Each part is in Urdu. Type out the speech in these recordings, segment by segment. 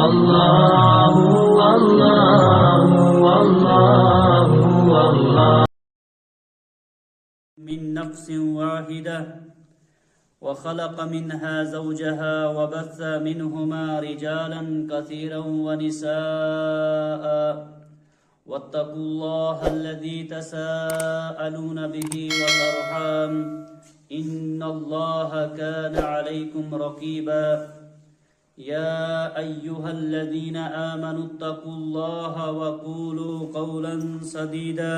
الله والله والله والله. من نفس واحدة وخلق منها زوجها وبث منهما رجالا كثيرا ونساء واتقوا الله الذي تساءلون به والأرحام إن الله كان عليكم رقيبا. يا أيها الذين آمنوا اتقوا الله وقولوا قولا سديدا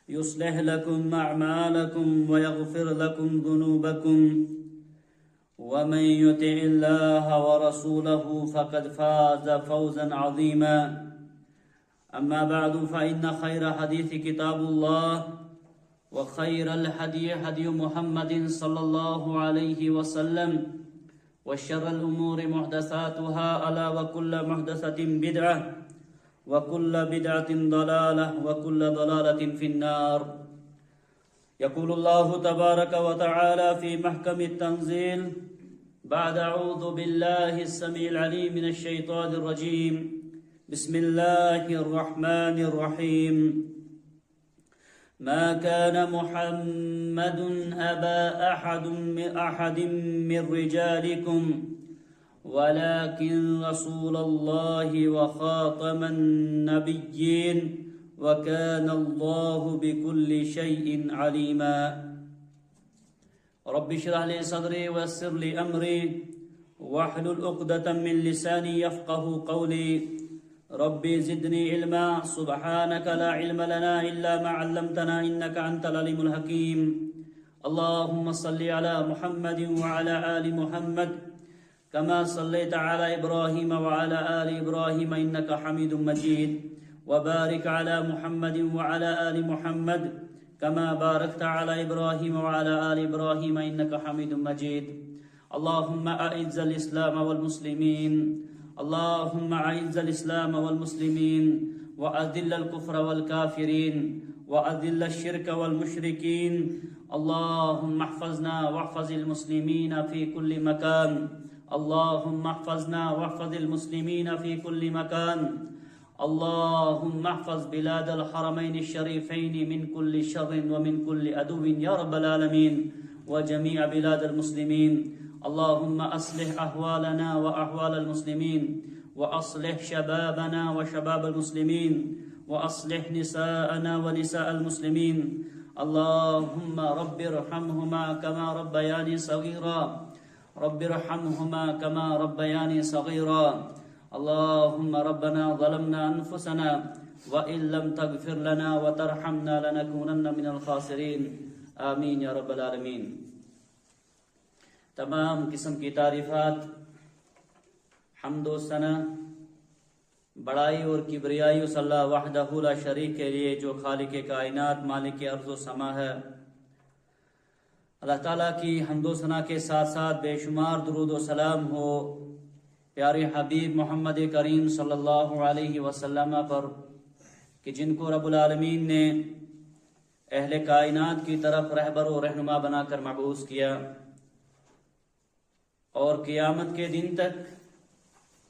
يصلح لكم أعمالكم ويغفر لكم ذنوبكم ومن يطع الله ورسوله فقد فاز فوزا عظيما. أما بعد فإن خير حديث كتاب الله وخير الهدي هدي محمد صلى الله عليه وسلم وشر الأمور محدثاتها ألا وكل محدثة بدعة وكل بدعة ضلالة وكل ضلالة في النار. يقول الله تبارك وتعالى في محكم التنزيل بعد أعوذ بالله السميع العليم من الشيطان الرجيم بسم الله الرحمن الرحيم. ما كان محمد أبا أحد من رجالكم ولكن رسول الله وخاتم النبيين وكان الله بكل شيء عليما. رب اشرح لي صدري ويسر لي أمري واحلل عقدة من لساني يفقه قولي. ربي زدني علما سبحانك لا علم لنا إلا ما علمتنا إنك أنت العليم الحكيم. اللهم صل على محمد وعلى آل محمد كما صليت على إبراهيم وعلى آل إبراهيم إنك حميد مجيد. وبارك على محمد وعلى آل محمد كما باركت على إبراهيم وعلى آل إبراهيم إنك حميد مجيد. اللهم أعز الإسلام والمسلمين اللهم أعز الإسلام والمسلمين وأذل الكفر والكافرين وأذل الشرك والمشركين. اللهم احفظنا واحفظ المسلمين في كل مكان. اللهم احفظنا واحفظ المسلمين في كل مكان. اللهم احفظ بلاد الحرمين الشريفين من كل شر ومن كل عدو يا رب العالمين وجميع بلاد المسلمين. اللهم أصلح أحوالنا وأحوال المسلمين وأصلح شبابنا وشباب المسلمين وأصلح نساءنا ونساء المسلمين. اللهم رب ارحمهما كما ربياني صغيرا رب ارحمهما كما ربياني صغيرا. اللهم ربنا ظلمنا أنفسنا وإن لم تغفر لنا وترحمنا لنكونن من الخاسرين. آمین یا رب العالمین. تمام قسم کی تعریفات حمد و ثنا بڑائی اور کبریائی اس اللہ وحدہ لا شریک کے لیے جو خالق کائنات مالک ارض و سما ہے. اللہ تعالیٰ کی حمد و ثنا کے ساتھ ساتھ بے شمار درود و سلام ہو پیارے حبیب محمد کریم صلی اللہ علیہ وسلم پر کہ جن کو رب العالمین نے اہل کائنات کی طرف رہبر و رہنما بنا کر مبعوث کیا اور قیامت کے دن تک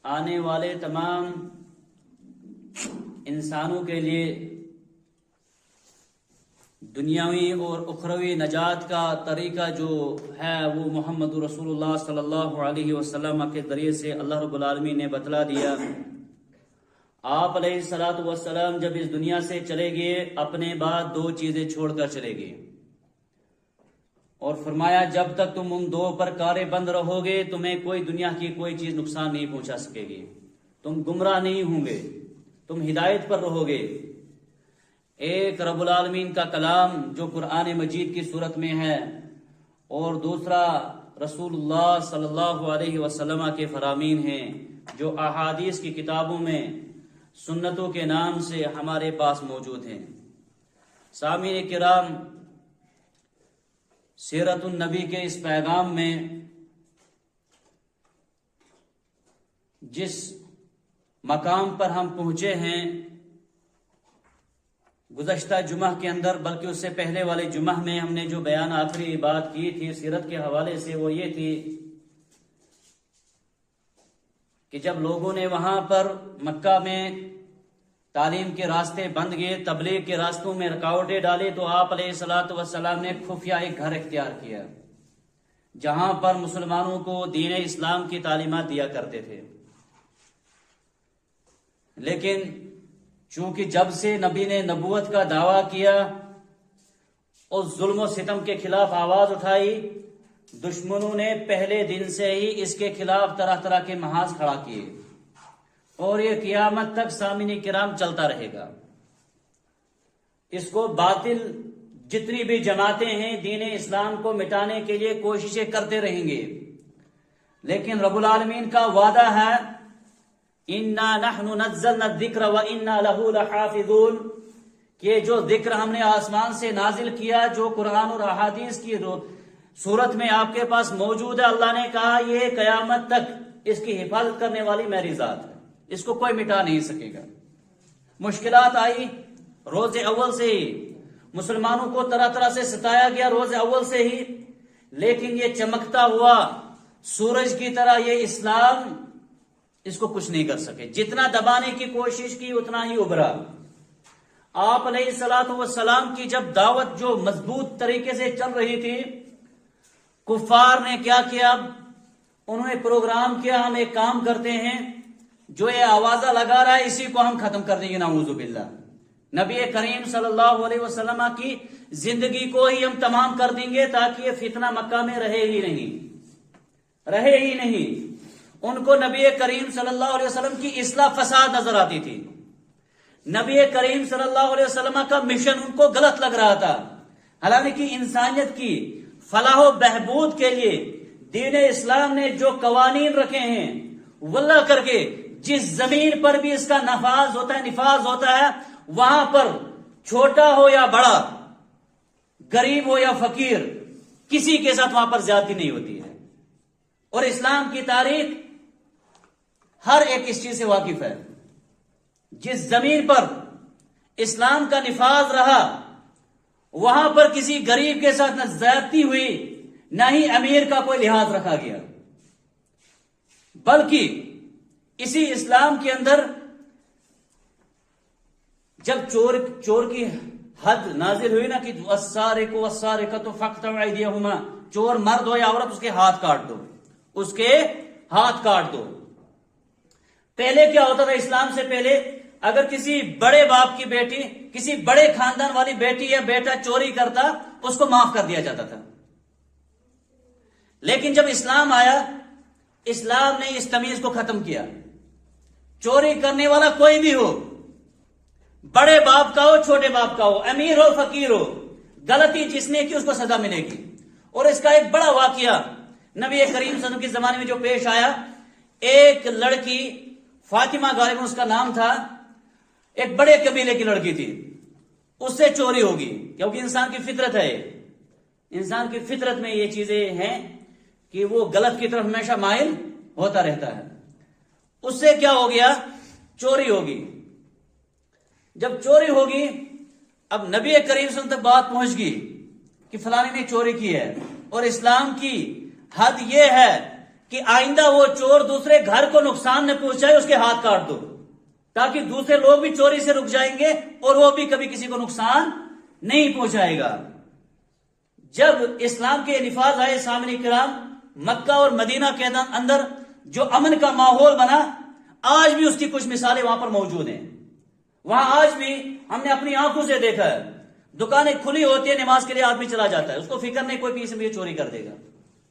آنے والے تمام انسانوں کے لیے دنیاوی اور اخروی نجات کا طریقہ جو ہے وہ محمد رسول اللہ صلی اللہ علیہ وسلم کے ذریعے سے اللہ رب العالمین نے بتلا دیا. آپ علیہ الصلوۃ والسلام جب اس دنیا سے چلے گئے اپنے بعد دو چیزیں چھوڑ کر چلے گئے اور فرمایا جب تک تم ان دو پر کارے بند رہو گے تمہیں کوئی دنیا کی کوئی چیز نقصان نہیں پہنچا سکے گی. تم گمراہ نہیں ہوں گے, تم ہدایت پر رہو گے. ایک رب العالمین کا کلام جو قرآن مجید کی صورت میں ہے اور دوسرا رسول اللہ صلی اللہ علیہ وسلم کے فرامین ہیں جو احادیث کی کتابوں میں سنتوں کے نام سے ہمارے پاس موجود ہیں. سامعین کرام, سیرت النبی کے اس پیغام میں جس مقام پر ہم پہنچے ہیں گزشتہ جمعہ کے اندر بلکہ اس سے پہلے والے جمعہ میں ہم نے جو بیان آخری بات کی تھی سیرت کے حوالے سے وہ یہ تھی کہ جب لوگوں نے وہاں پر مکہ میں تعلیم کے راستے بند گئے، تبلیغ کے راستوں میں رکاوٹیں ڈالے، تو آپ علیہ الصلوۃ والسلام نے خفیہ ایک گھر اختیار کیا جہاں پر مسلمانوں کو دین اسلام کی تعلیمات دیا کرتے تھے۔ لیکن چونکہ جب سے نبی نے نبوت کا دعویٰ کیا اور ظلم و ستم کے خلاف آواز اٹھائی، دشمنوں نے پہلے دن سے ہی اس کے خلاف طرح طرح کے محاذ کھڑا کیے، اور یہ قیامت تک سامعین کرام چلتا رہے گا۔ اس کو باطل جتنی بھی جماعتیں ہیں دین اسلام کو مٹانے کے لیے کوششیں کرتے رہیں گے، لیکن رب العالمین کا وعدہ ہے اِنَّا نَحْنُ نَزَّلْنَا الذِّكْرَ وَإِنَّا لَهُ لَحَافِظُونَ، کہ جو ذکر ہم نے آسمان سے نازل کیا، جو قرآن اور احادیث کی صورت میں آپ کے پاس موجود ہے، اللہ نے کہا یہ قیامت تک اس کی حفاظت کرنے والی میری ذات ہے، اس کو کوئی مٹا نہیں سکے گا۔ مشکلات آئی روز اول سے ہی، مسلمانوں کو طرح طرح سے ستایا گیا روز اول سے ہی، لیکن یہ چمکتا ہوا سورج کی طرح یہ اسلام اس کو کچھ نہیں کر سکے۔ جتنا دبانے کی کوشش کی اتنا ہی ابھرا۔ آپ علیہ الصلوۃ والسلام کی جب دعوت جو مضبوط طریقے سے چل رہی تھی، کفار نے کیا کیا، انہوں نے پروگرام کیا ہم ایک کام کرتے ہیں، جو یہ آوازہ لگا رہا ہے اسی کو ہم ختم کر دیں گے، نعوذ باللہ۔ نبی کریم صلی اللہ علیہ وسلم کی زندگی کو ہی ہم تمام کر دیں گے تاکہ یہ فتنہ مکہ میں رہے ہی نہیں۔ ان کو نبی کریم صلی اللہ علیہ وسلم کی اصلاح فساد نظر آتی تھی، نبی کریم صلی اللہ علیہ وسلم کا مشن ان کو غلط لگ رہا تھا، حالانکہ انسانیت کی فلاح و بہبود کے لیے دین اسلام نے جو قوانین رکھے ہیں واللہ کر کے جس زمین پر بھی اس کا نفاذ ہوتا ہے وہاں پر چھوٹا ہو یا بڑا، غریب ہو یا فقیر، کسی کے ساتھ وہاں پر زیادتی نہیں ہوتی ہے۔ اور اسلام کی تاریخ ہر ایک اس چیز سے واقف ہے، جس زمین پر اسلام کا نفاذ رہا وہاں پر کسی غریب کے ساتھ نہ زیادتی ہوئی، نہ ہی امیر کا کوئی لحاظ رکھا گیا، بلکہ اسی اسلام کے اندر جب چور کی حد نازل ہوئی نا کہ والسارق والسارقۃ فاقطعوا ایدیہما، چور مرد ہو یا عورت اس کے ہاتھ کاٹ دو۔ پہلے کیا ہوتا تھا اسلام سے پہلے، اگر کسی بڑے باپ کی بیٹی، کسی بڑے خاندان والی بیٹی یا بیٹا چوری کرتا اس کو معاف کر دیا جاتا تھا، لیکن جب اسلام آیا اسلام نے اس تمیز کو ختم کیا۔ چوری کرنے والا کوئی بھی ہو، بڑے باپ کا ہو چھوٹے باپ کا ہو، امیر ہو فقیر ہو، غلطی جس نے کی اس کو سزا ملے گی۔ اور اس کا ایک بڑا واقعہ نبی کریم صلی اللہ علیہ وسلم کے زمانے میں جو پیش آیا، ایک لڑکی فاطمہ غالباً اس کا نام تھا، ایک بڑے قبیلے کی لڑکی تھی، اس سے چوری ہوگی، کیونکہ انسان کی فطرت ہے، انسان کی فطرت میں یہ چیزیں ہیں کہ وہ غلط کی طرف ہمیشہ مائل ہوتا رہتا ہے۔ اس سے کیا ہو گیا، چوری ہوگی۔ جب چوری ہوگی اب نبی کریم صلی اللہ علیہ وسلم تک بات پہنچ گئی کہ فلانے نے چوری کی ہے، اور اسلام کی حد یہ ہے کہ آئندہ وہ چور دوسرے گھر کو نقصان نہ پہنچائے، اس کے ہاتھ کاٹ دو، تاکہ دوسرے لوگ بھی چوری سے رک جائیں گے اور وہ بھی کبھی کسی کو نقصان نہیں پہنچائے گا۔ جب اسلام کے نفاذ آئے سامعین کرام، مکہ اور مدینہ کے اندر جو امن کا ماحول بنا، آج بھی اس کی کچھ مثالیں وہاں پر موجود ہیں۔ وہاں آج بھی ہم نے اپنی آنکھوں سے دیکھا ہے، دکانیں کھلی ہوتی ہے، نماز کے لیے آدمی چلا جاتا ہے، اس کو فکر نہیں کوئی پیچھے سے چوری کر دے گا،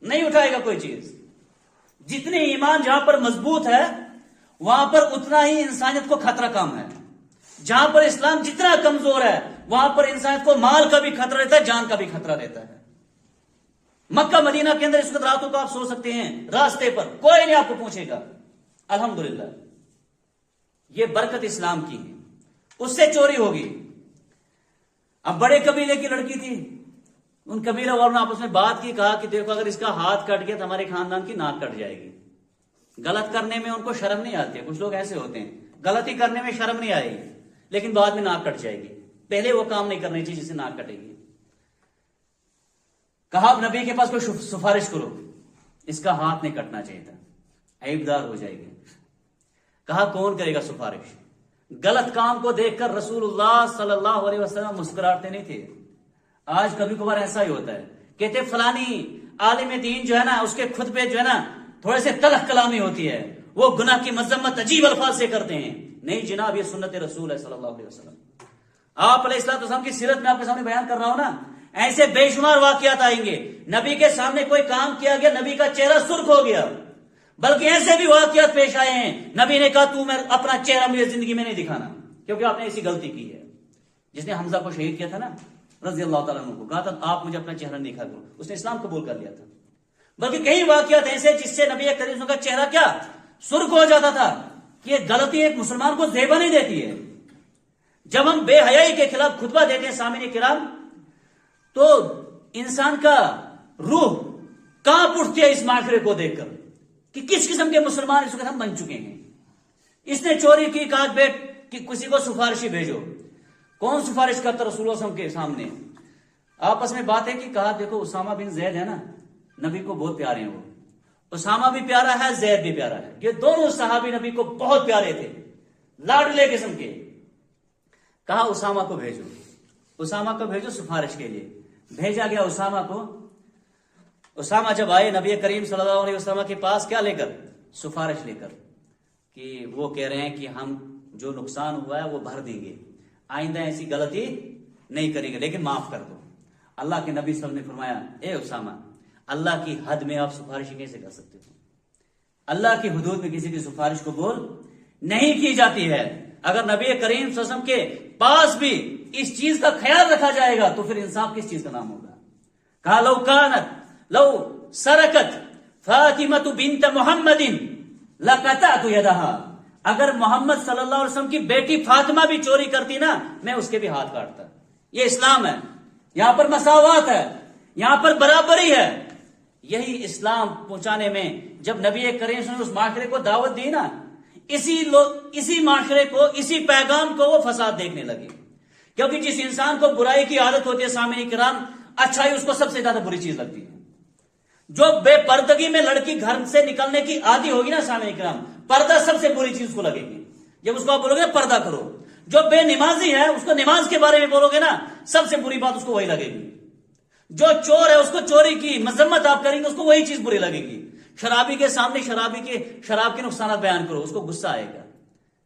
نہیں اٹھائے گا کوئی چیز۔ جتنی ایمان جہاں پر مضبوط ہے وہاں پر اتنا ہی انسانیت کو خطرہ کم ہے۔ جہاں پر اسلام جتنا کمزور ہے وہاں پر انسانیت کو مال کا بھی خطرہ رہتا ہے، جان کا بھی خطرہ رہتا ہے۔ مکہ مدینہ کے اندر اس وقت راتوں کو آپ سو سکتے ہیں، راستے پر کوئی نہیں آپ کو پوچھے گا، الحمدللہ۔ یہ برکت اسلام کی ہے۔ اس سے چوری ہوگی۔ اب بڑے قبیلے کی لڑکی تھی، ان قبیلہ والوں نے آپس میں بات کی، کہا کہ دیکھو اگر اس کا ہاتھ کٹ گیا تو ہمارے خاندان کی ناک کٹ جائے گی۔ غلط کرنے میں ان کو شرم نہیں آتی، کچھ لوگ ایسے ہوتے ہیں غلطی کرنے میں شرم نہیں آئے گی لیکن بعد میں ناک کٹ جائے گی، پہلے وہ کام نہیں کرنا چاہیے جس سے ناک کٹے گی۔ کہا اب نبی کے پاس کوئی سفارش کرو، اس کا ہاتھ نہیں کٹنا چاہیے تھا، عیب دار ہو جائے گی۔ کہا کون کرے گا سفارش؟ غلط کام کو دیکھ کر رسول اللہ صلی اللہ علیہ وسلم مسکراتے نہیں تھے. آج کبھی کبھار ایسا ہی ہوتا ہے، کہتے فلانی عالم دین جو ہے نا، اس کے خطبے جو ہے نا تھوڑے سے تلخ کلامی ہوتی ہے، وہ گناہ کی مذمت عجیب الفاظ سے کرتے ہیں. نہیں جناب، یہ سنت رسول ہے صلی اللہ علیہ وسلم. آپ علیہ السلام کی سیرت میں آپ کے سامنے بیان کر رہا ہوں نا، ایسے بے شمار واقعات آئیں گے. نبی کے سامنے کوئی کام کیا گیا، نبی کا چہرہ سرخ ہو گیا. بلکہ ایسے بھی واقعات پیش آئے ہیں، نبی نے کہا تو میں اپنا چہرہ مجھے زندگی میں نہیں دکھانا، کیونکہ آپ نے ایسی غلطی کی ہے. جس نے حمزہ کو شہید کیا تھا نا رضی اللہ تعالیٰ عنہ کو، کہا تھا آپ مجھے اپنا چہرہ نہیں دکھا کرو، اس نے اسلام قبول کر لیا تھا. بلکہ کئی واقعات ایسے جس سے نبی کریم کا چہرہ کیا سرخ ہو جاتا تھا کہ یہ غلطی ایک مسلمان کو زیبا نہیں دیتی ہے. جب ہم بے حیائی کے خلاف خطبہ دیتے ہیں سامعین کرام، تو انسان کا روح کانپ اٹھتی ہے اس معاشرے کو دیکھ کر کہ کس قسم کے مسلمان اس وقت ہم بن چکے ہیں. اس نے چوری کی، کہا بیٹ کہ کسی کو سفارشی بھیجو. کون سفارش کرتا رسول اللہ صلی اللہ علیہ وسلم کے سامنے؟ آپس میں بات ہے کہ کہا دیکھو اسامہ بن زید ہے نا، نبی کو بہت پیارے ہیں. وہ اسامہ بھی پیارا ہے، زید بھی پیارا ہے. یہ دونوں صحابی نبی کو بہت پیارے تھے، لاڈلے قسم کے. کہا اسامہ کو بھیجو، اسامہ کو بھیجو سفارش کے لیے. بھیجا گیا اسامہ کو. اسامہ جب آئے نبی کریم صلی اللہ علیہ وسلم کے پاس، کیا لے کر؟ سفارش لے کر، کہ وہ کہہ رہے ہیں کہ ہم جو نقصان ہوا ہے وہ بھر دیں گے، آئندہ ایسی غلطی نہیں کریں گے، لیکن معاف کر دو. اللہ کے نبی صلی اللہ علیہ وسلم نے فرمایا اے اسامہ، اللہ کی حد میں آپ سفارشی کیسے کر سکتے ہو؟ اللہ کی حدود میں کسی کی سفارش قبول نہیں کی جاتی ہے. اگر نبی کریم صلی اللہ علیہ وسلم کے پاس بھی اس چیز کا خیال رکھا جائے گا تو پھر انصاف کس چیز کا نام ہوگا؟ کہا لو سرقت فاطمہ بنت محمد لقطعت یدها. اگر محمد صلی اللہ علیہ وسلم کی بیٹی فاطمہ بھی چوری کرتی نا، میں اس کے بھی ہاتھ کاٹتا. یہ اسلام ہے، یہاں پر مساوات ہے، یہاں پر برابری ہے. یہی اسلام پہنچانے میں جب نبی کریم صلی اللہ علیہ وسلم نے اس معاشرے کو دعوت دی نا، اسی معاشرے کو، اسی پیغام کو وہ فساد دیکھنے لگے. کیونکہ جس انسان کو برائی کی عادت ہوتی ہے سامعین کرام، اچھائی اس کو سب سے زیادہ بری چیز لگتی ہے. جو بے پردگی میں لڑکی گھر سے نکلنے کی عادی ہوگی نا سامعین کرام، پردہ سب سے بری چیز کو لگے گی. جب اس کو آپ بولو گے پردہ کرو، جو بے نمازی ہے اس کو نماز کے بارے میں بولو گے نا، سب سے بری بات اس کو وہی لگے گی. جو چور ہے اس کو چوری کی مذمت آپ کریں گے، اس کو وہی چیز بری لگے گی. شرابی کے سامنے شراب کے نقصانات بیان کرو، اس کو غصہ آئے گا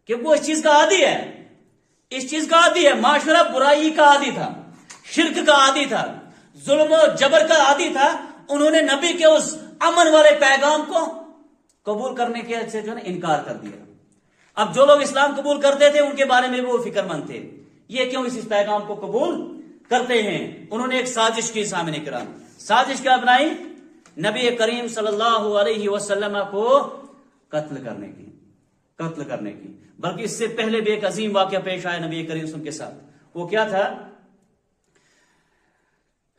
کہ وہ اس چیز کا عادی ہے، اس چیز کا عادی ہے. معاشرہ برائی کا عادی تھا، شرک کا عادی تھا، ظلم و جبر کا عادی تھا. انہوں نے نبی کے اس امن والے پیغام کو قبول کرنے کے سے جو ہے انکار کر دیا. اب جو لوگ اسلام قبول کرتے تھے ان کے بارے میں وہ فکر مند تھے، یہ کیوں اس پیغام کو قبول کرتے ہیں. انہوں نے ایک سازش کی سامنے کرام. سازش کیا بنائی؟ نبی کریم صلی اللہ علیہ وسلم کو قتل کرنے کی. بلکہ اس سے پہلے بھی ایک عظیم واقعہ پیش آیا نبی کریم صلی اللہ علیہ وسلم کے ساتھ. وہ کیا تھا؟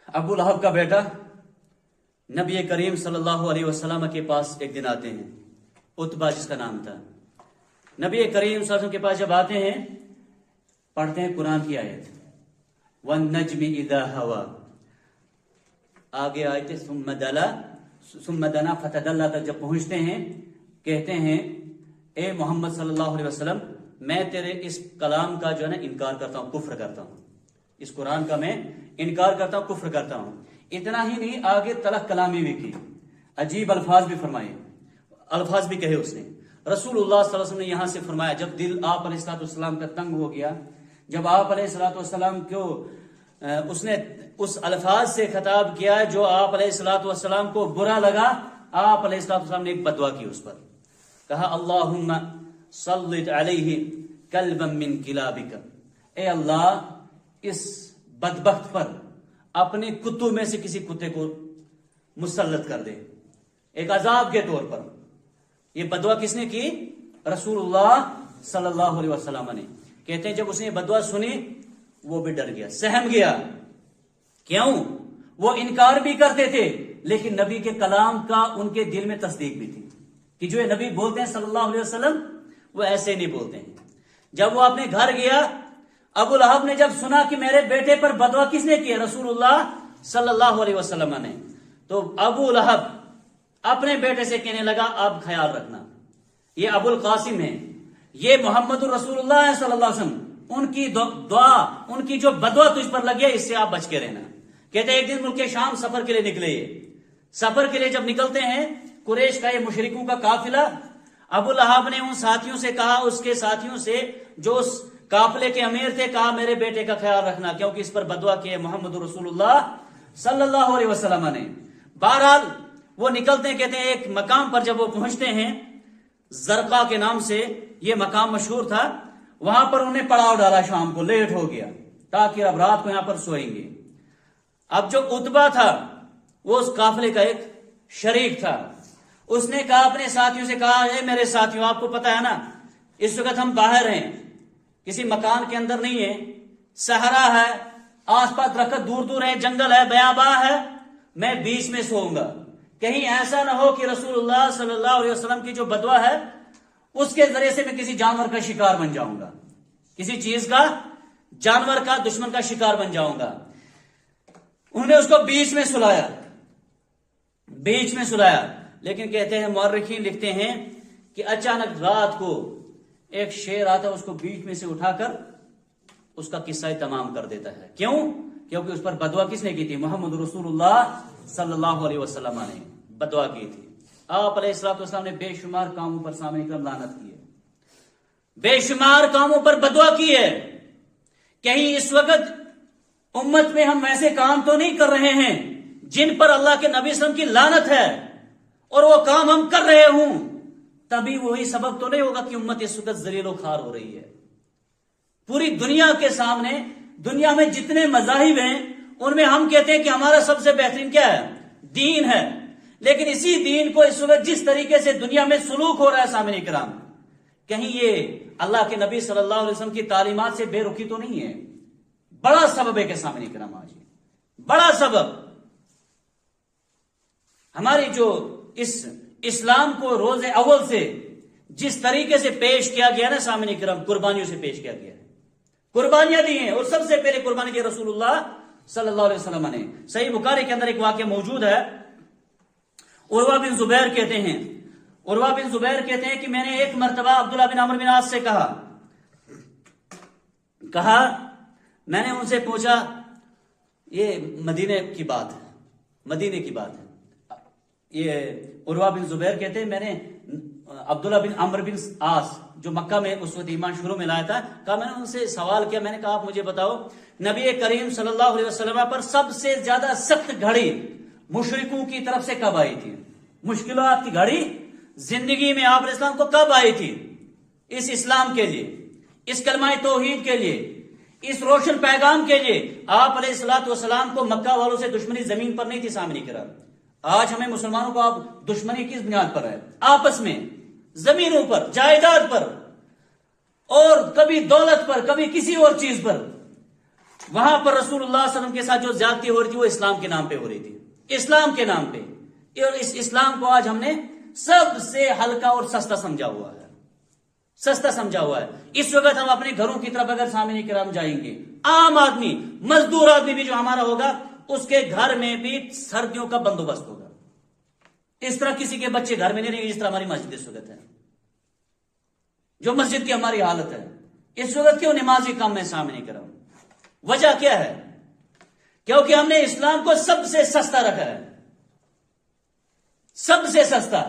ابو لہب کا بیٹا نبی کریم صلی اللہ علیہ وسلم کے پاس ایک دن آتے ہیں، عتبہ جس کا نام تھا. نبی کریم صلی اللہ علیہ وسلم کے پاس جب آتے ہیں، پڑھتے ہیں قرآن کی آیت وَالنَّجْمِ إِذَا هَوَى. آگے آیت ثُمَّ دَنَا فَتَدَلَّى تک جب پہنچتے ہیں، کہتے ہیں اے محمد صلی اللہ علیہ وسلم، میں تیرے اس کلام کا جو ہے نا انکار کرتا ہوں، کفر کرتا ہوں. اس قرآن کا میں انکار کرتا ہوں، کفر کرتا ہوں. اتنا ہی نہیں، آگے تلخ کلامی بھی کی، عجیب الفاظ بھی فرمائے، الفاظ بھی کہے اس نے. رسول اللہ صلی اللہ علیہ وسلم نے یہاں سے فرمایا، جب دل آپ علیہ الصلوۃ والسلام کا تنگ ہو گیا، جب آپ علیہ الصلوۃ والسلام کو اس نے اس الفاظ سے خطاب کیا جو آپ علیہ الصلوۃ والسلام کو برا لگا، آپ علیہ الصلوۃ والسلام نے ایک بدعا کی اس پر. کہا اللہم سلط علیہ کلبا من کلابک. اے اللہ اس بدبخت پر اپنے کتوں میں سے کسی کتے کو مسلط کر دے، ایک عذاب کے طور پر. یہ بدعا کس نے کی؟ رسول اللہ صلی اللہ علیہ وسلم نے. کہتے ہیں جب اس نے بدعا سنی وہ بھی ڈر گیا، سہم گیا. کیوں؟ وہ انکار بھی کرتے تھے لیکن نبی کے کلام کا ان کے دل میں تصدیق بھی تھی کہ جو نبی بولتے ہیں صلی اللہ علیہ وسلم وہ ایسے نہیں بولتے ہیں. جب وہ اپنے گھر گیا، ابو لہب نے جب سنا کہ میرے بیٹے پر بدعا کس نے کی؟ رسول اللہ صلی اللہ علیہ وسلم نے. تو ابو لہب اپنے بیٹے سے کہنے لگا آپ خیال رکھنا، یہ ابو القاسم ہے، یہ محمد الرسول اللہ صلی اللہ علیہ وسلم، ان کی دعا، ان کی جو بدعا تجھ پر لگی ہے، اس سے آپ بچ کے رہنا۔ کہتے ہیں ایک دن ملک شام سفر کے لیے نکلے، یہ سفر کے لیے جب نکلتے ہیں، قریش کا یہ مشرکوں کا قافلہ، ابو لہب نے ان ساتھیوں سے کہا، اس کے ساتھیوں سے جو اس قافلے کے امیر تھے، کہا میرے بیٹے کا خیال رکھنا، کیونکہ اس پر بدعا کی ہے محمد رسول اللہ صلی اللہ علیہ وسلم نے۔ بہرحال وہ نکلتے ہیں، کہتے ہیں ایک مقام پر جب وہ پہنچتے ہیں، زرقا کے نام سے یہ مقام مشہور تھا، وہاں پر انہیں پڑاؤ ڈالا، شام کو لیٹ ہو گیا تاکہ اب رات کو یہاں پر سوئیں گے۔ اب جو عتبہ تھا وہ اس قافلے کا ایک شریک تھا، اس نے کہا اپنے ساتھیوں سے، کہا اے میرے ساتھیوں، آپ کو پتا ہے نا اس وقت ہم باہر ہیں، کسی مکان کے اندر نہیں ہے، صحرا ہے، آس پاس درخت دور دور ہے، جنگل ہے، بیاباں ہے، میں بیچ میں سوؤں گا، کہیں ایسا نہ ہو کہ رسول اللہ صلی اللہ علیہ وسلم کی جو بدعا ہے اس کے ذریعے سے میں کسی جانور کا شکار بن جاؤں گا، کسی چیز کا، جانور کا، دشمن کا شکار بن جاؤں گا۔ انہوں نے اس کو بیچ میں سلایا، بیچ میں سلایا، لیکن کہتے ہیں مورخین لکھتے ہیں کہ اچانک رات کو ایک شیر آتا ہے، اس کو بیچ میں سے اٹھا کر اس کا قصہ تمام کر دیتا ہے۔ کیوں؟ کیونکہ اس پر بدعا کس نے کی تھی؟ محمد رسول اللہ صلی اللہ علیہ وسلم نے بدعا کی تھی۔ آپ علیہ السلام نے بے شمار کاموں پر سامنے کرم لعنت کی ہے، بے شمار کاموں پر بدعا کی ہے۔ کہیں اس وقت امت میں ہم ویسے کام تو نہیں کر رہے ہیں جن پر اللہ کے نبی صلی اللہ علیہ وسلم کی لعنت ہے، اور وہ کام ہم کر رہے ہوں، تبھی وہی سبب تو نہیں ہوگا کہ امت اس وقت ذلیل و خوار ہو رہی ہے۔ پوری دنیا کے سامنے، دنیا میں جتنے مذاہب ہیں ان میں ہم کہتے ہیں کہ ہمارا سب سے بہترین کیا ہے؟ دین ہے، لیکن اسی دین کو اس وقت جس طریقے سے دنیا میں سلوک ہو رہا ہے سامعین کرام، کہیں یہ اللہ کے نبی صلی اللہ علیہ وسلم کی تعلیمات سے بے رخی تو نہیں ہے؟ بڑا سبب ہے کہ سامعین کرام، آج بڑا سبب ہماری جو اس اسلام کو روز اول سے جس طریقے سے پیش کیا گیا نا سامعین کرام، قربانیوں سے پیش کیا گیا ہے، قربانیاں دی ہیں، اور سب سے پہلے قربانی دی رسول اللہ صلی اللہ علیہ وسلم نے۔ صحیح بخاری کے اندر ایک واقعہ موجود ہے، عروہ بن زبیر کہتے ہیں، عروہ بن زبیر کہتے ہیں کہ میں نے ایک مرتبہ عبداللہ بن عمرو بن عاص سے کہا میں نے ان سے پوچھا، یہ مدینے کی بات ہے، مدینے کی بات ہے، یہ عروہ بن زبیر کہتے ہیں میں نے عبداللہ بن عمرو بن عاص جو مکہ میں اس وقت ایمان شروع میں لایا تھا، کہا میں نے ان سے سوال کیا، میں نے کہا آپ مجھے بتاؤ نبی کریم صلی اللہ علیہ وسلم پر سب سے زیادہ سخت گھڑی مشرکوں کی طرف سے کب آئی تھی؟ مشکلات کی گھڑی زندگی میں آپ علیہ السلام کو کب آئی تھی؟ اس اسلام کے لیے، اس کلمہ توحید کے لیے، اس روشن پیغام کے لیے آپ علیہ الصلوۃ والسلام کو مکہ والوں سے دشمنی زمین پر نہیں تھی سامنے کرا۔ آج ہمیں مسلمانوں کو آپ دشمنی کس بنیاد پر ہے؟ آپس میں، زمینوں پر، جائیداد پر، اور کبھی دولت پر، کبھی کسی اور چیز پر۔ وہاں پر رسول اللہ صلی اللہ علیہ وسلم کے ساتھ جو زیادتی ہو رہی تھی وہ اسلام کے نام پہ ہو رہی تھی، اسلام کے نام پہ، اور اس اسلام کو آج ہم نے سب سے ہلکا اور سستا سمجھا ہوا ہے، سستا سمجھا ہوا ہے۔ اس وقت ہم اپنے گھروں کی طرف اگر سامنے کرام جائیں گے، عام آدمی، مزدور آدمی بھی جو ہمارا ہوگا، اس کے گھر میں بھی سردیوں کا بندوبست ہوگا۔ اس طرح کسی کے بچے گھر میں نہیں رہیں گے جس طرح ہماری مسجد اس وقت ہے، جو مسجد کی ہماری حالت ہے اس وقت۔ کیوں نمازی کم ہے سامنے کرام؟ وجہ کیا ہے؟ کیونکہ ہم نے اسلام کو سب سے سستا رکھا ہے، سب سے سستا۔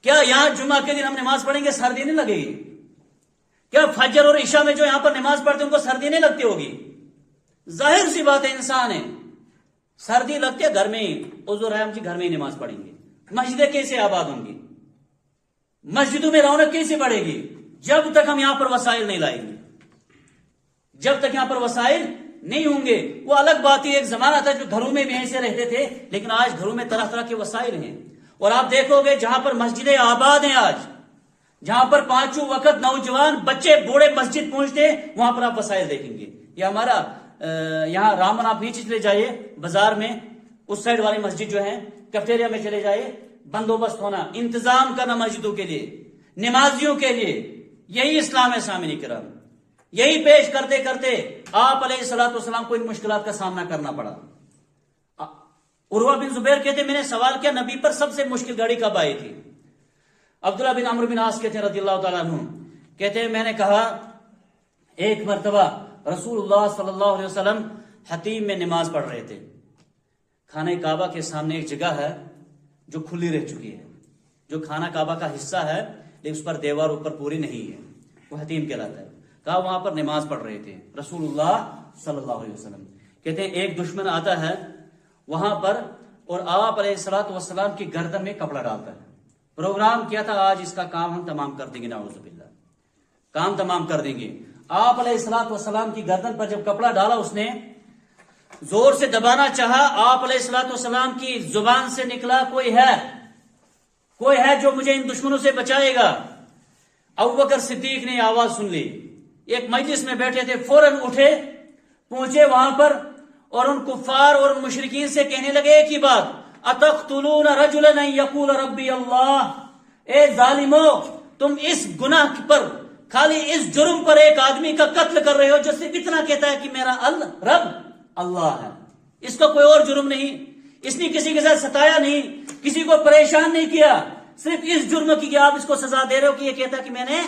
کیا یہاں جمعہ کے دن ہم نماز پڑھیں گے سردی نہیں لگے گی؟ کیا فجر اور عشاء میں جو یہاں پر نماز پڑھتے ہیں ان کو سردی نہیں لگتی ہوگی؟ ظاہر سی بات ہے، انسان ہے، سردی لگتی ہے گھر میں ہی، عذر ہے ہم جی گھر میں ہی نماز پڑھیں گے۔ مسجدیں کیسے آباد ہوں گی؟ مسجدوں میں رونق کیسے بڑھے گی؟ جب تک ہم یہاں پر وسائل نہیں لائیں گے، جب تک یہاں پر وسائل نہیں ہوں گے۔ وہ الگ بات ہی، ایک زمانہ تھا جو گھروں میں بھی ایسے رہتے تھے، لیکن آج گھروں میں طرح طرح کے وسائل ہیں، اور آپ دیکھو گے جہاں پر مسجدیں آباد ہیں آج، جہاں پر پانچوں وقت نوجوان بچے بوڑھے مسجد پہنچتے ہیں، وہاں پر آپ وسائل دیکھیں گے۔ یہ ہمارا یہاں رامن آپ نیچے چلے جائیے بازار میں، اس سائڈ والی مسجد جو ہے، کیفیٹیریا میں چلے جائیے، بندوبست ہونا، انتظام کرنا مسجدوں کے لیے، نمازیوں کے لیے، یہی اسلام ہے سامعین کرام۔ یہی پیش کرتے کرتے آپ علیہ الصلوۃ والسلام کو ان مشکلات کا سامنا کرنا پڑا۔ عروہ بن زبیر کہتے میں نے سوال کیا نبی پر سب سے مشکل گھڑی کب آئی تھی؟ عبداللہ بن عمرو بن عاص کہتے ہیں رضی اللہ تعالیٰ عنہ کہتے ہیں میں نے کہا ایک مرتبہ رسول اللہ صلی اللہ علیہ وسلم حتیم میں نماز پڑھ رہے تھے. خانہ کعبہ کے سامنے ایک جگہ ہے جو کھلی رہ چکی ہے، جو خانہ کعبہ کا حصہ ہے لیکن اس پر دیوار اوپر پوری نہیں ہے، وہ حتیم کہلاتا ہے. کہا وہاں پر نماز پڑھ رہے تھے رسول اللہ صلی اللہ علیہ وسلم. کہتے ہیں ایک دشمن آتا ہے وہاں پر اور آپ علیہ الصلوۃ والسلام کی گردن میں کپڑا ڈالتا ہے. پروگرام کیا تھا آج اس کا کام ہم تمام کر دیں گے، نعوذ باللہ کام تمام کر دیں گے. آپ علیہ الصلوۃ والسلام کی گردن پر جب کپڑا ڈالا اس نے زور سے دبانا چاہا. آپ علیہ الصلوۃ والسلام کی زبان سے نکلا کوئی ہے جو مجھے ان دشمنوں سے بچائے گا. ابوبکر صدیق نے آواز سن لی، ایک مجلس میں بیٹھے تھے، فوراً اٹھے پہنچے وہاں پر اور ان کفار اور ان مشرکین سے کہنے لگے ایک ہی بات، اتقتلون رجلا ان یقول ربی اللہ، اے ظالمو تم اس گناہ پر، خالی اس جرم پر ایک آدمی کا قتل کر رہے ہو جو صرف اتنا کہتا ہے کہ میرا رب اللہ ہے. اس کا کوئی اور جرم نہیں، اس نے کسی کے ساتھ ستایا نہیں، کسی کو پریشان نہیں کیا، صرف اس جرم کی کہ آپ اس کو سزا دے رہے ہو کہ یہ کہتا کہ میں نے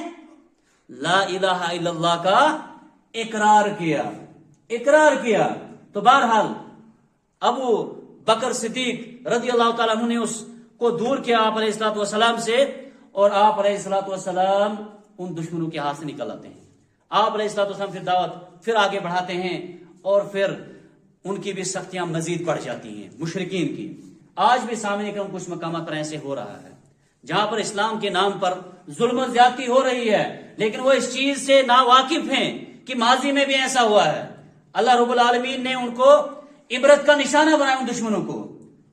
لا الہ الا اللہ کا اقرار کیا. تو بہرحال ابو بکر صدیق رضی اللہ تعالیٰ عنہ نے اس کو دور کیا آپ علیہ الصلوۃ والسلام سے، اور آپ علیہ الصلوۃ والسلام ان دشمنوں کے ہاتھ سے نکل آتے ہیں. آپ علیہ الصلوۃ والسلام پھر دعوت پھر آگے بڑھاتے ہیں اور پھر ان کی بھی سختیاں مزید بڑھ جاتی ہیں مشرکین کی. آج بھی سامنے کے کچھ مقامات پر ایسے ہو رہا ہے جہاں پر اسلام کے نام پر ظلم و زیادتی ہو رہی ہے، لیکن وہ اس چیز سے ناواقف ہیں کہ ماضی میں بھی ایسا ہوا ہے. اللہ رب العالمین نے ان کو عبرت کا نشانہ بنایا، ان دشمنوں کو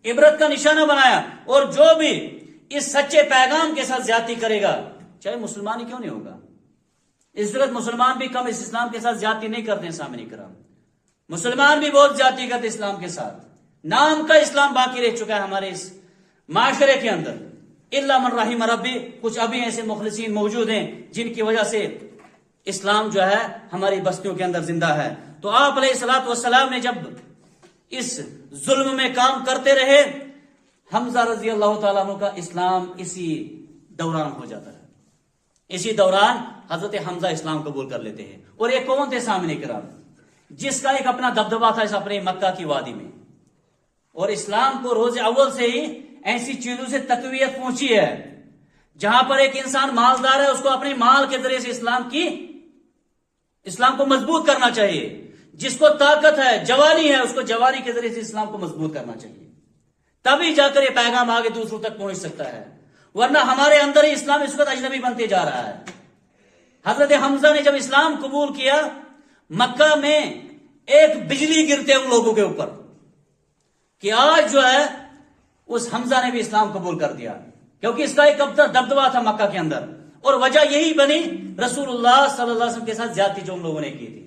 عبرت کا نشانہ بنایا، اور جو بھی اس سچے پیغام کے ساتھ زیادتی کرے گا چاہے مسلمان ہی کیوں نہیں ہوگا. اس وقت مسلمان بھی کم اس اسلام کے ساتھ زیادتی نہیں کرتے ہیں. سامنے کرام مسلمان بھی بہت زیادتی کرتے اسلام کے ساتھ. نام کا اسلام باقی رہ چکا ہے ہمارے اس معاشرے کے اندر، الا من رحم ربی. کچھ ابھی ایسے مخلصین موجود ہیں جن کی وجہ سے اسلام جو ہے ہماری بستیوں کے اندر زندہ ہے. تو آپ علیہ الصلوۃ والسلام نے جب اس ظلم میں کام کرتے رہے، حمزہ رضی اللہ تعالیٰ عنہ کا اسلام اسی دوران ہو جاتا ہے. اسی دوران حضرت حمزہ اسلام قبول کر لیتے ہیں. اور یہ کون تھے سامنے کرام؟ جس کا ایک اپنا دبدبا تھا اس اپنے مکہ کی وادی میں، اور اسلام کو روز اول سے ہی ایسی چیزوں سے تقویت پہنچی ہے جہاں پر ایک انسان مالدار ہے، اس کو اپنے مال کے ذریعے سے اسلام کو مضبوط کرنا چاہیے. جس کو طاقت ہے، جوانی ہے، اس کو جوانی کے ذریعے سے اسلام کو مضبوط کرنا چاہیے. تبھی جا کر یہ پیغام آگے دوسروں تک پہنچ سکتا ہے، ورنہ ہمارے اندر ہی اسلام اس وقت اجنبی بنتے جا رہا ہے. حضرت حمزہ نے جب اسلام قبول کیا، مکہ میں ایک بجلی گرتے ان لوگوں کے اوپر کہ آج جو ہے اس حمزہ نے بھی اسلام قبول کر دیا، کیونکہ اس کا ایک دبدبا تھا مکہ کے اندر. اور وجہ یہی بنی رسول اللہ صلی اللہ علیہ وسلم کے ساتھ زیادتی جو ان لوگوں نے کی تھی.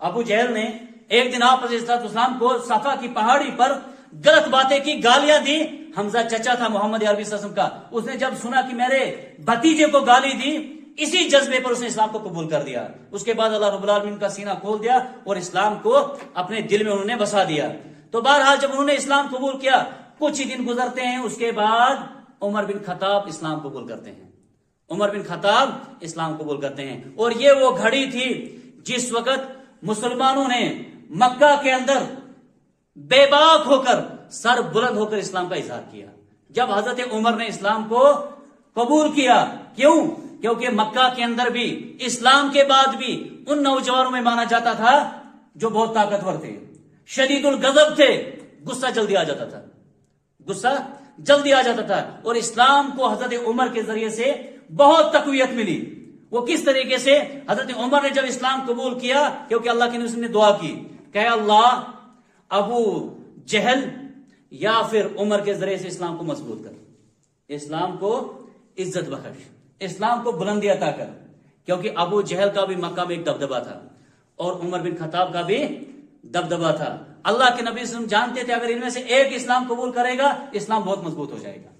ابو جہل نے ایک دن آپ علیہ السلام کو صفا کی پہاڑی پر غلط باتیں کی، گالیاں دی. حمزہ چچا تھا محمد عربی صلی اللہ علیہ وسلم کا، اس نے جب سنا کہ میرے بھتیجے کو گالی دی، اسی جذبے پر اس نے اسلام کو قبول کر دیا. اس کے بعد اللہ رب العالمین کا سینہ کھول دیا اور اسلام کو اپنے دل میں انہوں نے بسا دیا. تو بہرحال جب انہوں نے اسلام قبول کیا، کچھ ہی دن گزرتے ہیں، اس کے بعد عمر بن خطاب اسلام قبول کرتے ہیں. عمر بن خطاب اسلام قبول کرتے ہیں. اور یہ وہ گھڑی تھی جس وقت مسلمانوں نے مکہ کے اندر بے باک ہو کر، سر بلند ہو کر اسلام کا اظہار کیا. جب حضرت عمر نے اسلام کو قبول کیا، کیونکہ مکہ کے اندر بھی اسلام کے بعد بھی ان نوجوانوں میں مانا جاتا تھا جو بہت طاقتور تھے، شدید الغضب تھے، غصہ جلدی آ جاتا تھا. اور اسلام کو حضرت عمر کے ذریعے سے بہت تقویت ملی. وہ کس طریقے سے؟ حضرت عمر نے جب اسلام قبول کیا، کیونکہ اللہ کے نبی نے دعا کی کہ اللہ ابو جہل یا پھر عمر کے ذریعے سے اسلام کو مضبوط کر، اسلام کو عزت بخش، اسلام کو بلندی عطا کر. کیونکہ ابو جہل کا بھی مکہ میں ایک دبدبا تھا اور عمر بن خطاب کا بھی دبدبا تھا. اللہ کے نبی صلی اللہ علیہ وسلم جانتے تھے اگر ان میں سے ایک اسلام قبول کرے گا، اسلام بہت مضبوط ہو جائے گا.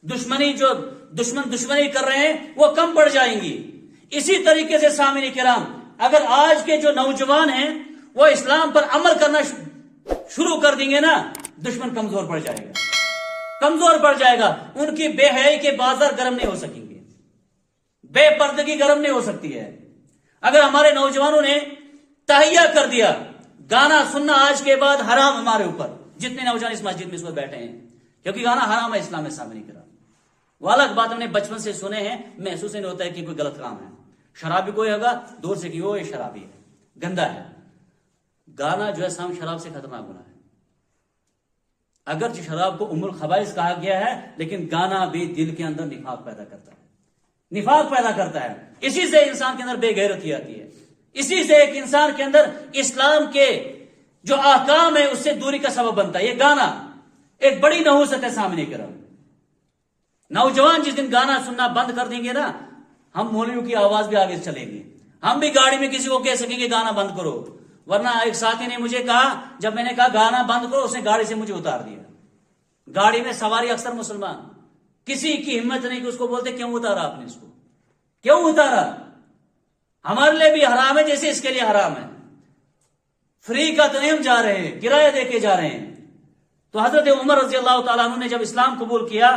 دشمنی کر رہے ہیں وہ کم پڑ جائیں گی. اسی طریقے سے سامعین کرام، اگر آج کے جو نوجوان ہیں وہ اسلام پر عمل کرنا شروع کر دیں گے نا، دشمن کمزور پڑ جائے گا. ان کی بے حیائی کے بازار گرم نہیں ہو سکیں گے. بے پردگی گرم نہیں ہو سکتی ہے. اگر ہمارے نوجوانوں نے تہیا کر دیا گانا سننا آج کے بعد حرام ہمارے اوپر، جتنے نوجوان اس مسجد میں اس وقت بیٹھے ہیں، کیونکہ گانا حرام ہے اسلام میں سامنے کرا. وہ الگ بات ہم نے بچپن سے سنے ہیں، محسوس نہیں ہوتا ہے کہ کوئی غلط کام ہے. شرابی کوئی ہوگا دور سے کہ وہ یہ شرابی ہے، گندا ہے. گانا جو ہے سام شراب سے خطرناک گناہ ہے. اگرچہ شراب کو ام الخبائث کہا گیا ہے، لیکن گانا بھی دل کے اندر نفاق پیدا کرتا ہے، نفاق پیدا کرتا ہے. اسی سے انسان کے اندر بے غیرتی آتی ہے، اسی سے ایک انسان کے اندر اسلام کے جو احکام ہے اس سے دوری کا سبب بنتا ہے. یہ گانا ایک بڑی نحوست ہے سامنے کی طرف. نوجوان جس دن گانا سننا بند کر دیں گے نا، ہم مولویوں کی آواز بھی آگے چلیں گے. ہم بھی گاڑی میں کسی کو کہہ سکیں گے گانا بند کرو. ورنہ ایک ساتھی نے مجھے کہا، جب میں نے کہا گانا بند کرو، اس نے گاڑی سے مجھے اتار دیا. گاڑی میں سواری اکثر مسلمان، کسی کی ہمت نہیں کہ اس کو بولتے کیوں اتارا آپ نے، اس کو کیوں اتارا. ہمارے لیے بھی حرام ہے جیسے اس کے لیے حرام ہے. فری کا تو نہیں ہم جا رہے ہیں، کرایہ دے کے جا رہے ہیں. تو حضرت عمر رضی اللہ تعالیٰ عنہ نے جب اسلام قبول کیا،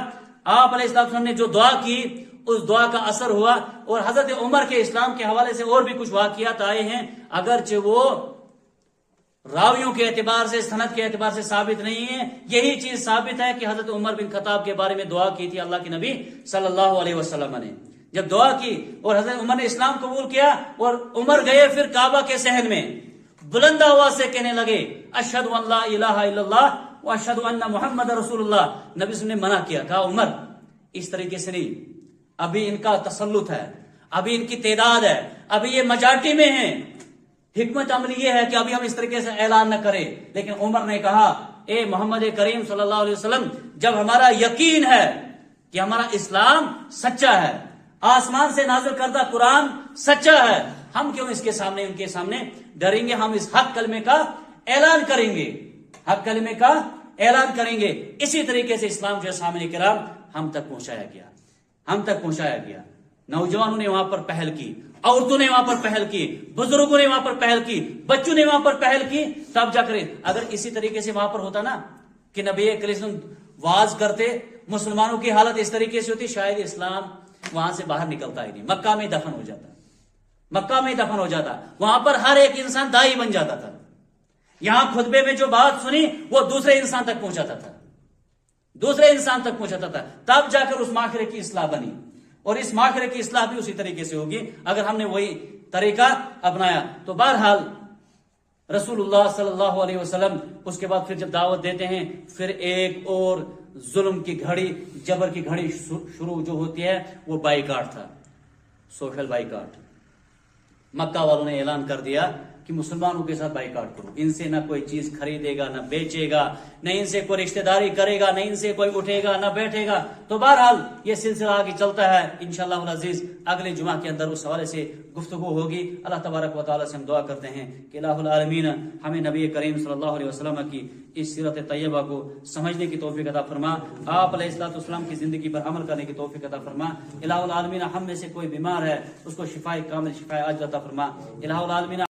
آپ علیہ السلام نے جو دعا کی اس دعا کا اثر ہوا. اور حضرت عمر کے اسلام کے حوالے سے اور بھی کچھ واقعات آئے ہیں، اگرچہ وہ راویوں کے اعتبار سے سند کے اعتبار سے ثابت نہیں ہے. یہی چیز ثابت ہے کہ حضرت عمر بن خطاب کے بارے میں دعا کی تھی اللہ کے نبی صلی اللہ علیہ وسلم نے. جب دعا کی اور حضرت عمر نے اسلام قبول کیا، اور عمر گئے پھر کعبہ کے صحن میں بلند آواز سے کہنے لگے اشہد ان لا الہ الا اللہ واشہد ان محمد رسول اللہ. نبی صلی اللہ علیہ وسلم نے منع کیا، کہا عمر اس طریقے سے نہیں، ابھی ان کا تسلط ہے، ابھی ان کی تعداد ہے، ابھی یہ مجارٹی میں ہیں. حکمت عملی یہ ہے کہ ابھی ہم اس طریقے سے اعلان نہ کریں. لیکن عمر نے کہا اے محمد کریم صلی اللہ علیہ وسلم، جب ہمارا یقین ہے کہ ہمارا اسلام سچا ہے، آسمان سے نازل کردہ قرآن سچا ہے، ہم کیوں اس کے سامنے ان کے سامنے ڈریں گے. ہم اس حق کلمے کا اعلان کریں گے، حق کلمے کا اعلان کریں گے. اسی طریقے سے اسلام جو ہے سامنے کرام ہم تک پہنچایا گیا، ہم تک پہنچایا گیا. نوجوانوں نے وہاں پر پہل کی، عورتوں نے وہاں پر پہل کی، بزرگوں نے وہاں پر پہل کی، بچوں نے وہاں پر پہل کی. تب جا کر اگر اسی طریقے سے وہاں پر ہوتا نا کہ نبی کریم واز کرتے، مسلمانوں کی حالت اس طریقے سے ہوتی، شاید اسلام وہاں سے باہر نکلتا ہی نہیں، مکہ میں دفن ہو جاتا، مکہ میں دفن ہو جاتا. وہاں پر ہر ایک انسان دائی بن جاتا تھا. یہاں خطبے میں جو بات سنی وہ دوسرے انسان تک پہنچاتا تھا، دوسرے انسان تک پہنچاتا تھا. تب جا کر اس معاشرے کی اصلاح بنی. اور اس معاشرے کی اصلاح بھی اسی طریقے سے ہوگی اگر ہم نے وہی طریقہ اپنایا. تو بہرحال رسول اللہ صلی اللہ علیہ وسلم اس کے بعد پھر جب دعوت دیتے ہیں، پھر ایک اور ظلم کی گھڑی، جبر کی گھڑی شروع جو ہوتی ہے وہ بائیکاٹ تھا، سوشل بائیکاٹ. مکہ والوں نے اعلان کر دیا کہ مسلمانوں کے ساتھ بائیکاٹ کرو، ان سے نہ کوئی چیز خریدے گا، نہ بیچے گا، نہ ان سے کوئی رشتہ داری کرے گا، نہ ان سے کوئی اٹھے گا، نہ بیٹھے گا. تو بہرحال یہ سلسلہ آگے چلتا ہے. انشاءاللہ العزیز اگلے جمعہ کے اندر اس حوالے سے گفتگو ہوگی. اللہ تبارک و تعالیٰ سے ہم دعا کرتے ہیں کہ الہ العالمین ہمیں نبی کریم صلی اللہ علیہ وسلم کی اس سیرت طیبہ کو سمجھنے کی توفیق عطا فرما، آپ علیہ الصلوۃ والسلام کی زندگی پر عمل کرنے کی توفیق عطا فرما. الہ العالمین ہم میں سے کوئی بیمار ہے اس کو شفائے کامل، شفائے عاجل عطا فرما. الہ العالمین